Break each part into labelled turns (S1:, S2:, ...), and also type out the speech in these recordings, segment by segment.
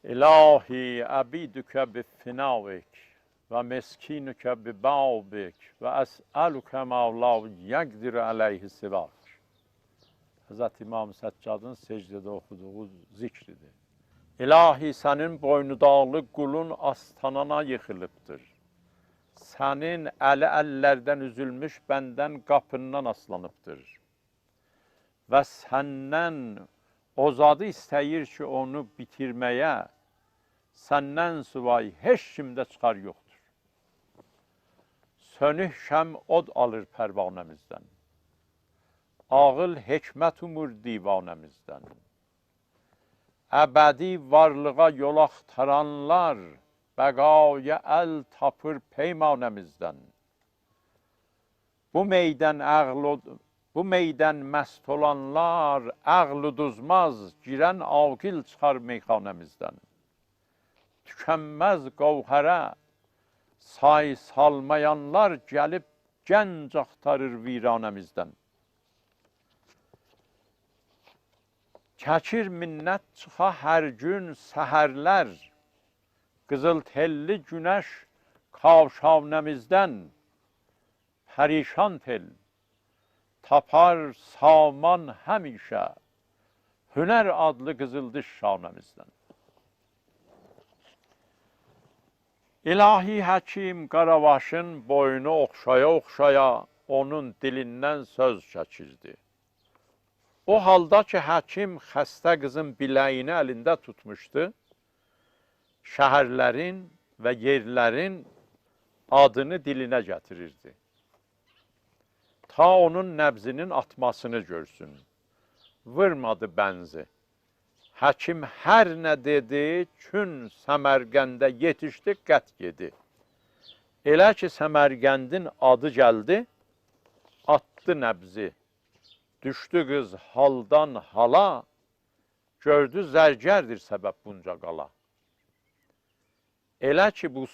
S1: İlahi abidüke bi finavik ve meskinüke bi bâbik ve es'aluke mevla yegdir aleyhi sivak. Hz. İmam Səccadın secdede okuduğu zikridir. İlahi sənin boynudağlı qulun astanana yıxılıbdır. Sənin əli əllərdən üzülmüş bəndən qapından aslanıbdır. Və səndən o zadı istəyir ki, onu bitirməyə, səndən süvay heç kimdə çıxar yoxdur. Sönük şəm od alır pərvanəmizdən. Ağıl hikmət umur divanəmizdən. Əbədi varlığa yol axtaranlar, bəqaya əl tapır peymanəmizdən. Bu meydən məst olanlar, əql uduzmaz, girən aqil çıxar meyxanəmizdən. Tükənməz qovhərə, say salmayanlar gəlib gənc axtarır viranəmizdən. Çəkir minnət çıxa hər gün səhərlər, qızıl telli günəş kavşavnəmizdən, pərişan tel, tapar saman həmişə, hünər adlı qızıldış şanəmizdən. İlahi həkim Qaravaşın boynu oxşaya-oxşaya onun dilindən söz çəkirdi. O halda ki, həkim xəstə qızın biləyini əlində tutmuşdu, şəhərlərin və yerlərin adını dilinə gətirirdi. Ta onun nəbzinin atmasını görsün. Vırmadı bənzi. Həkim hər nə dedi, kün Səmərqəndə yetişdi, qət yedi. Elə ki, Səmərqəndin adı gəldi, atdı nəbzi. Düşdü qız haldan hala, gördü zərgərdir səbəb bunca qala. Elə ki, bu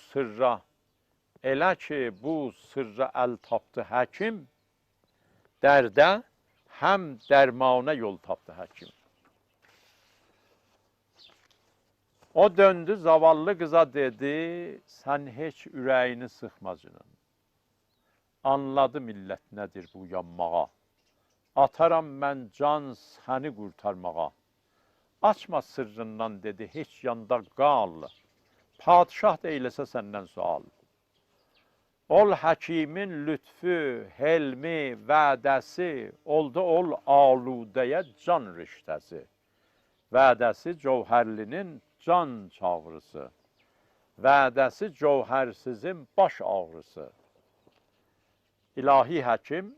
S1: sırra əl tapdı həkim, dərdə həm dərmana yol tapdı həkim. O döndü, zavallı qıza dedi, sən heç ürəyini sıxma canım. Anladı millət nədir bu yanmağa. Ataram mən can səni qurtarmağa. Açma sırrından dedi, heç yanda qal. Padişah da eyləsə səndən sual. Ol həkimin lütfü, helmi, vədəsi, oldu ol aludəyə can riştəsi. Vədəsi cövhərlinin can çağrısı. Vədəsi cövhərsizin baş ağrısı. İlahi həkim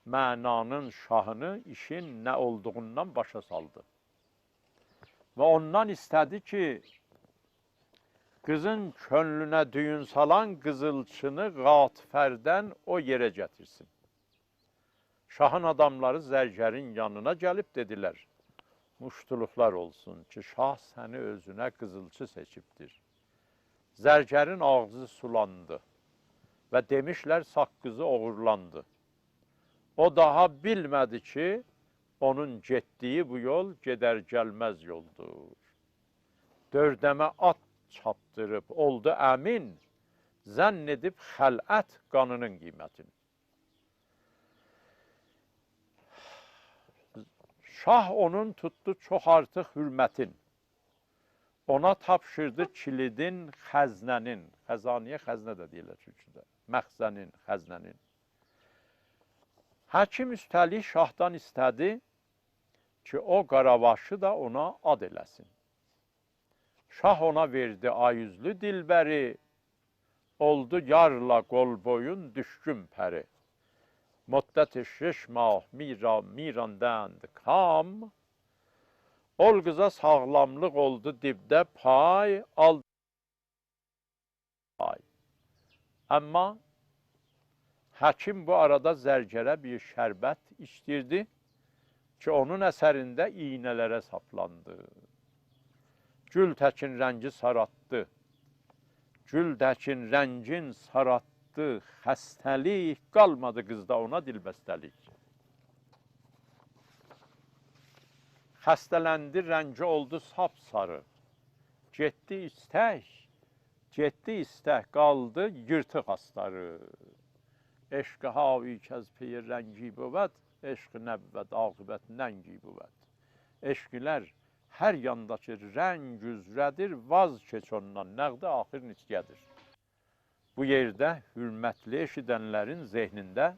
S1: mənanın şahını işin nə olduğundan başa saldı. Və ondan istədi ki, qızın könlünə düyün salan qızılçını Qatfərdən o yerə gətirsin. Şahın adamları zərgərin yanına gəlib dedilər, muştuluqlar olsun ki, şah səni özünə qızılçı seçibdir. Zərgərin ağzı sulandı və demişlər saqqızı oğurlandı. O daha bilmədi ki, onun getdiyi bu yol gedər gəlməz yoldur. Dördəmə at çapdırıb oldu əmin, zənn edib xələt qanının qiymətini. Şah onun tutdu çox artıq hürmətin. Ona tapşırdı kilidin xəznənin, xəzaniyə xəznə də deyirlər türküdə, məxzənin, xəznənin. Həkim üstəlik şahdan istədi ki, o Qaravaşı da ona ad eləsin. Şah ona verdi ayüzlü dilbəri, oldu yarla qol boyun düşkün pəri. Müddət-i 6 mah mirandənd kam, ol qıza sağlamlıq oldu dibdə pay, aldı pay. Amma həkim bu arada zərgərə bir şərbət içdirdi ki, onun əsərində iynələrə saplandı. Gül təkin rəngi saratdı. Gül təkin rəngin saratdı. Xəstəlik qalmadı qızda ona dilbəstəlik. Xəstələndi, rəngi oldu sapsarı. getdi istək, qaldı yırtıq astarı. Eşq havi kəz pey rəngi بود eşq nəbvəd aqibət nəngi بود. Eşq ilər hər yandakı rəng üzrədir, vaz keç ondan, nəğdə axır nitqədir. Bu yerdə hürmətli eşidənlərin zehnində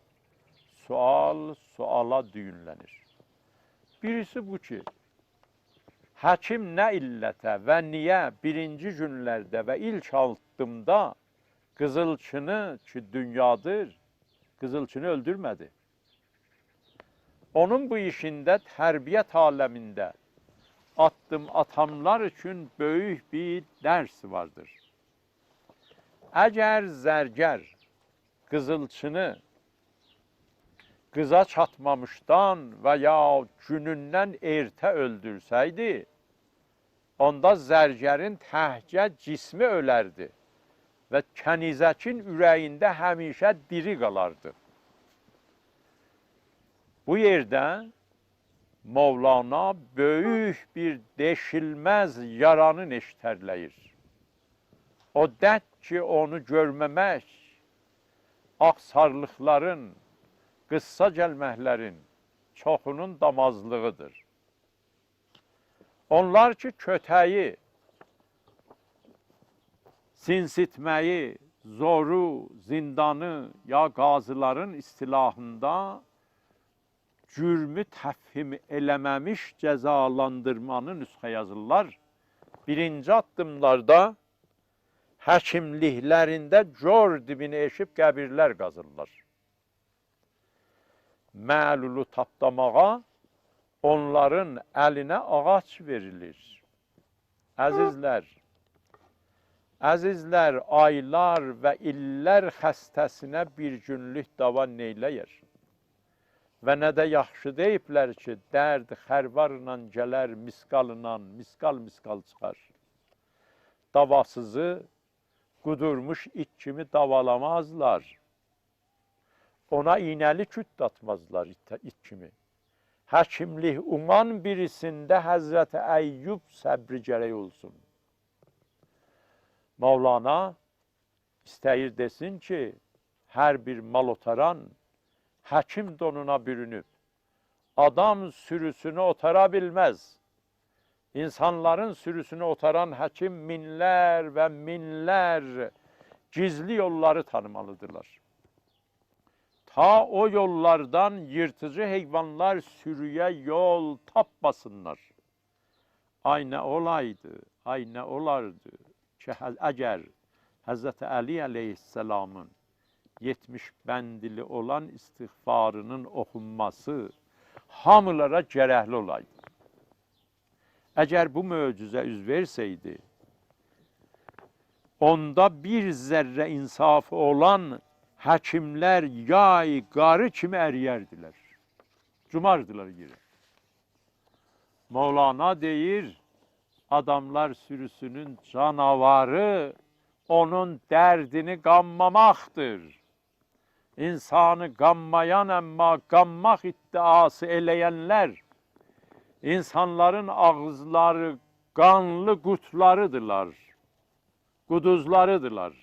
S1: suala düyünlənir. Birisi bu ki, həkim nə illətə və niyə birinci günlərdə və ilk addımda qızılçını ki dünyadır, qızılçını öldürmədi. Onun bu işində tərbiyyət aləmində addım atanlar üçün böyük bir dərs vardır. Əgər zərgər qızılçını qıza çatmamışdan və ya günündən ertə öldürsəydi, onda zərgərin təhcə cismi ölərdi və kənizəkin ürəyində həmişə diri qalardı. Bu yerdə Mevlana böyük bir deşilməz yaranı neştərləyir. O dərd ki, onu görməmək, axsarlıqların, qıssa gəlməklərin çoxunun damazlığıdır. Onlar ki, kötəyi, sinsitməyi, zoru, zindanı ya qazıların istilahında cürmü təfhim eləməmiş cəzalandırmanı nüsxə yazırlar. Birinci addımlarda həkimliklərində cor dibini eşib qəbirlər qazırlar. Məlulu tapdamağa onların əlinə ağac verilir. Əzizlər, aylar və illər xəstəsinə bir günlük dava neyləyir? Və nə də yaxşı deyiblər ki, dərd xərvarla gələr misqalından, misqal çıxar. Davasızı qudurmuş it kimi davalamazlar. Ona iynəli küt datmazlar it kimi. Həkimlik uman birisində Həzrəti Əyyub səbri gərək olsun. Mevlana istəyir desin ki, hər bir mal otaran həkim donuna bürünüb, adam sürüsünü otara bilməz. İnsanların sürüsünü otaran həkim minlər və minlər gizli yolları tanımalıdırlar. Ta o yollardan yırtıcı heyvanlar sürüyə yol tapmasınlar. Ay nə olaydı, ay nə olardı ki, əgər Həzrəti Əli əleyhisselamın 70 bəndili olan istiğfarının oxunması hamılara gərəkli olaydı. Əgər bu möcüzə üz versəydi, onda bir zərrə insafı olan həkimlər yay, qarı kimi əriyərdilər. Cumardılar yeri. Mevlana deyir, adamlar sürüsünün canavarı onun dərdini qanmamaqdır. İnsanı qanmayan, əmma qanmaq iddiası eləyənlər, insanların ağızları qanlı qutlarıdırlar, quduzlarıdırlar.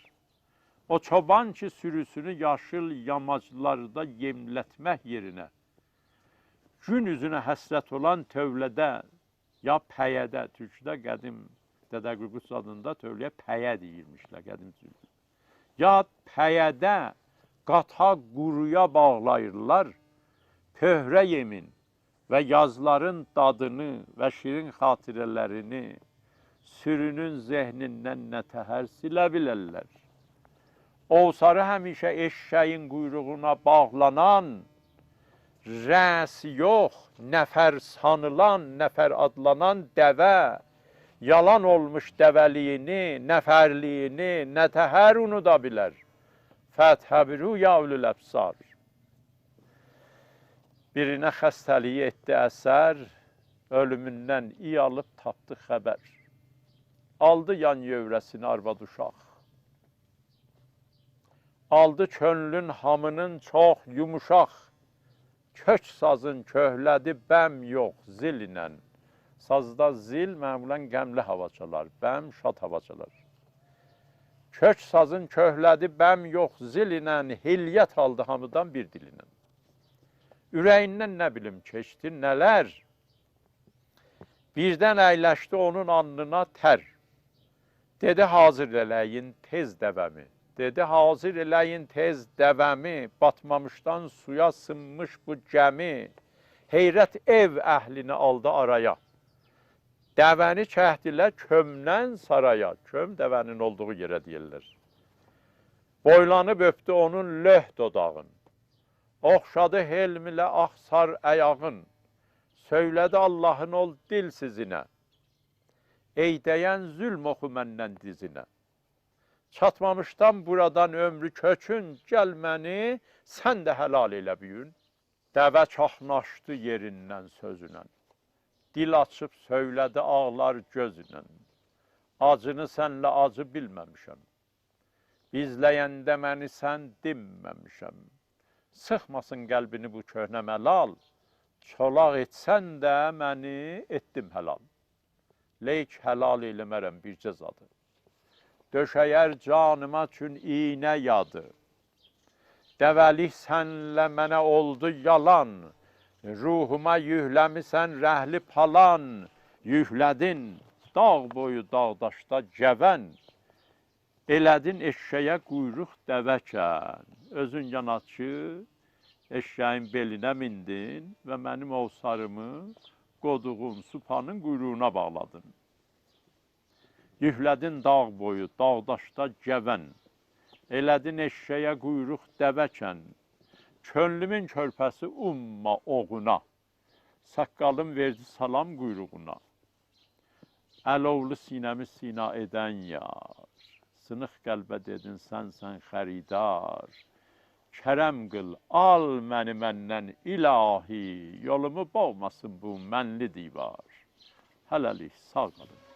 S1: O çoban ki, sürüsünü yaşıl yamaclarda yemlətmək yerinə, gün üzünə həsrət olan tövlədə, ya pəyədə, türkdə qədim Dədə Qorqud adında tövləyə pəyə deyilmişlər, qədim türkdə. Ya pəyədə qata quruya bağlayırlar, pöhrə yemin və yazların dadını və şirin xatirələrini sürünün zehnindən nətəhər silə bilərlər. Ovsarı həmişə eşşəyin quyruğuna bağlanan, rəs yox, nəfər sanılan, nəfər adlanan dəvə, yalan olmuş dəvəliyini, nəfərliyini nətəhər unuda bilər. Fəthəbiru ya ulul əbsar. Birinə xəstəliyi etdi əsər, ölümündən iyi alıb tapdı xəbər. Aldı yan yövrəsini arvad uşaq. Aldı könlün hamının çox yumuşaq. Kök sazın köhlədi bəm yox zil ilə. Sazda zil məmulən qəmli hava çalar, bəm şad hava çalar. Kök sazın köhlədi bəm yox zil ilə, hilyət aldı hamıdan bir dilinə. Ürəyindən nə bilim keçdi nələr, birdən əyləşdi onun alnına tər. Dedi hazır eləyin tez dəvəmi, dedi hazır eləyin tez dəvəmi, batmamışdan suya sınmış bu gəmi, heyrət ev əhlini aldı araya. Dəvəni çəkdilər kömdən saraya, köm dəvənin olduğu yerə deyirlər. Boylanıb öpdü onun löh dodağın, oxşadı helm ilə axsar əyağın, söylədi Allahın ol dil sizinə, ey dəyən zülm oxu məndən dizinə. Çatmamışdan buradan ömrü köçün, gəl məni, sən də həlal elə büyün. Dəvə çaxnaşdı yerindən sözünə. Dil açıb söylədi ağlar gözünə. Acını sənlə acı bilməmişəm. İzləyəndə məni sən dinməmişəm. Sıxmasın qəlbini bu köhnə məlal. Çolaq etsən də məni etdim həlal. Leyk həlal eləmərəm bir cəzadır. Döşəyər canıma üçün iynə yadı. Dəvəlik sənlə mənə oldu yalan. Ruhuma yükləmisən rəhli palan, yüklədin dağ boyu dağdaşda cəvən, elədin eşşəyə quyruq dəvəkən. Özün yanaçı, eşşəyin belinə mindin və mənim ovsarımı qoduğun supanın quyruğuna bağladın. Yüklədin dağ boyu dağdaşda cəvən, elədin eşşəyə quyruq dəvəkən. Könlümün körpəsi umma oğuna, saqqalım verdi salam quyruğuna. Əlovlu sinəmi sina edən yar, sınıq qəlbə dedin sən xəridar. Kərəm qıl, al məni məndən ilahi, yolumu boğmasın bu mənli divar. Hələlik, sağ qalın.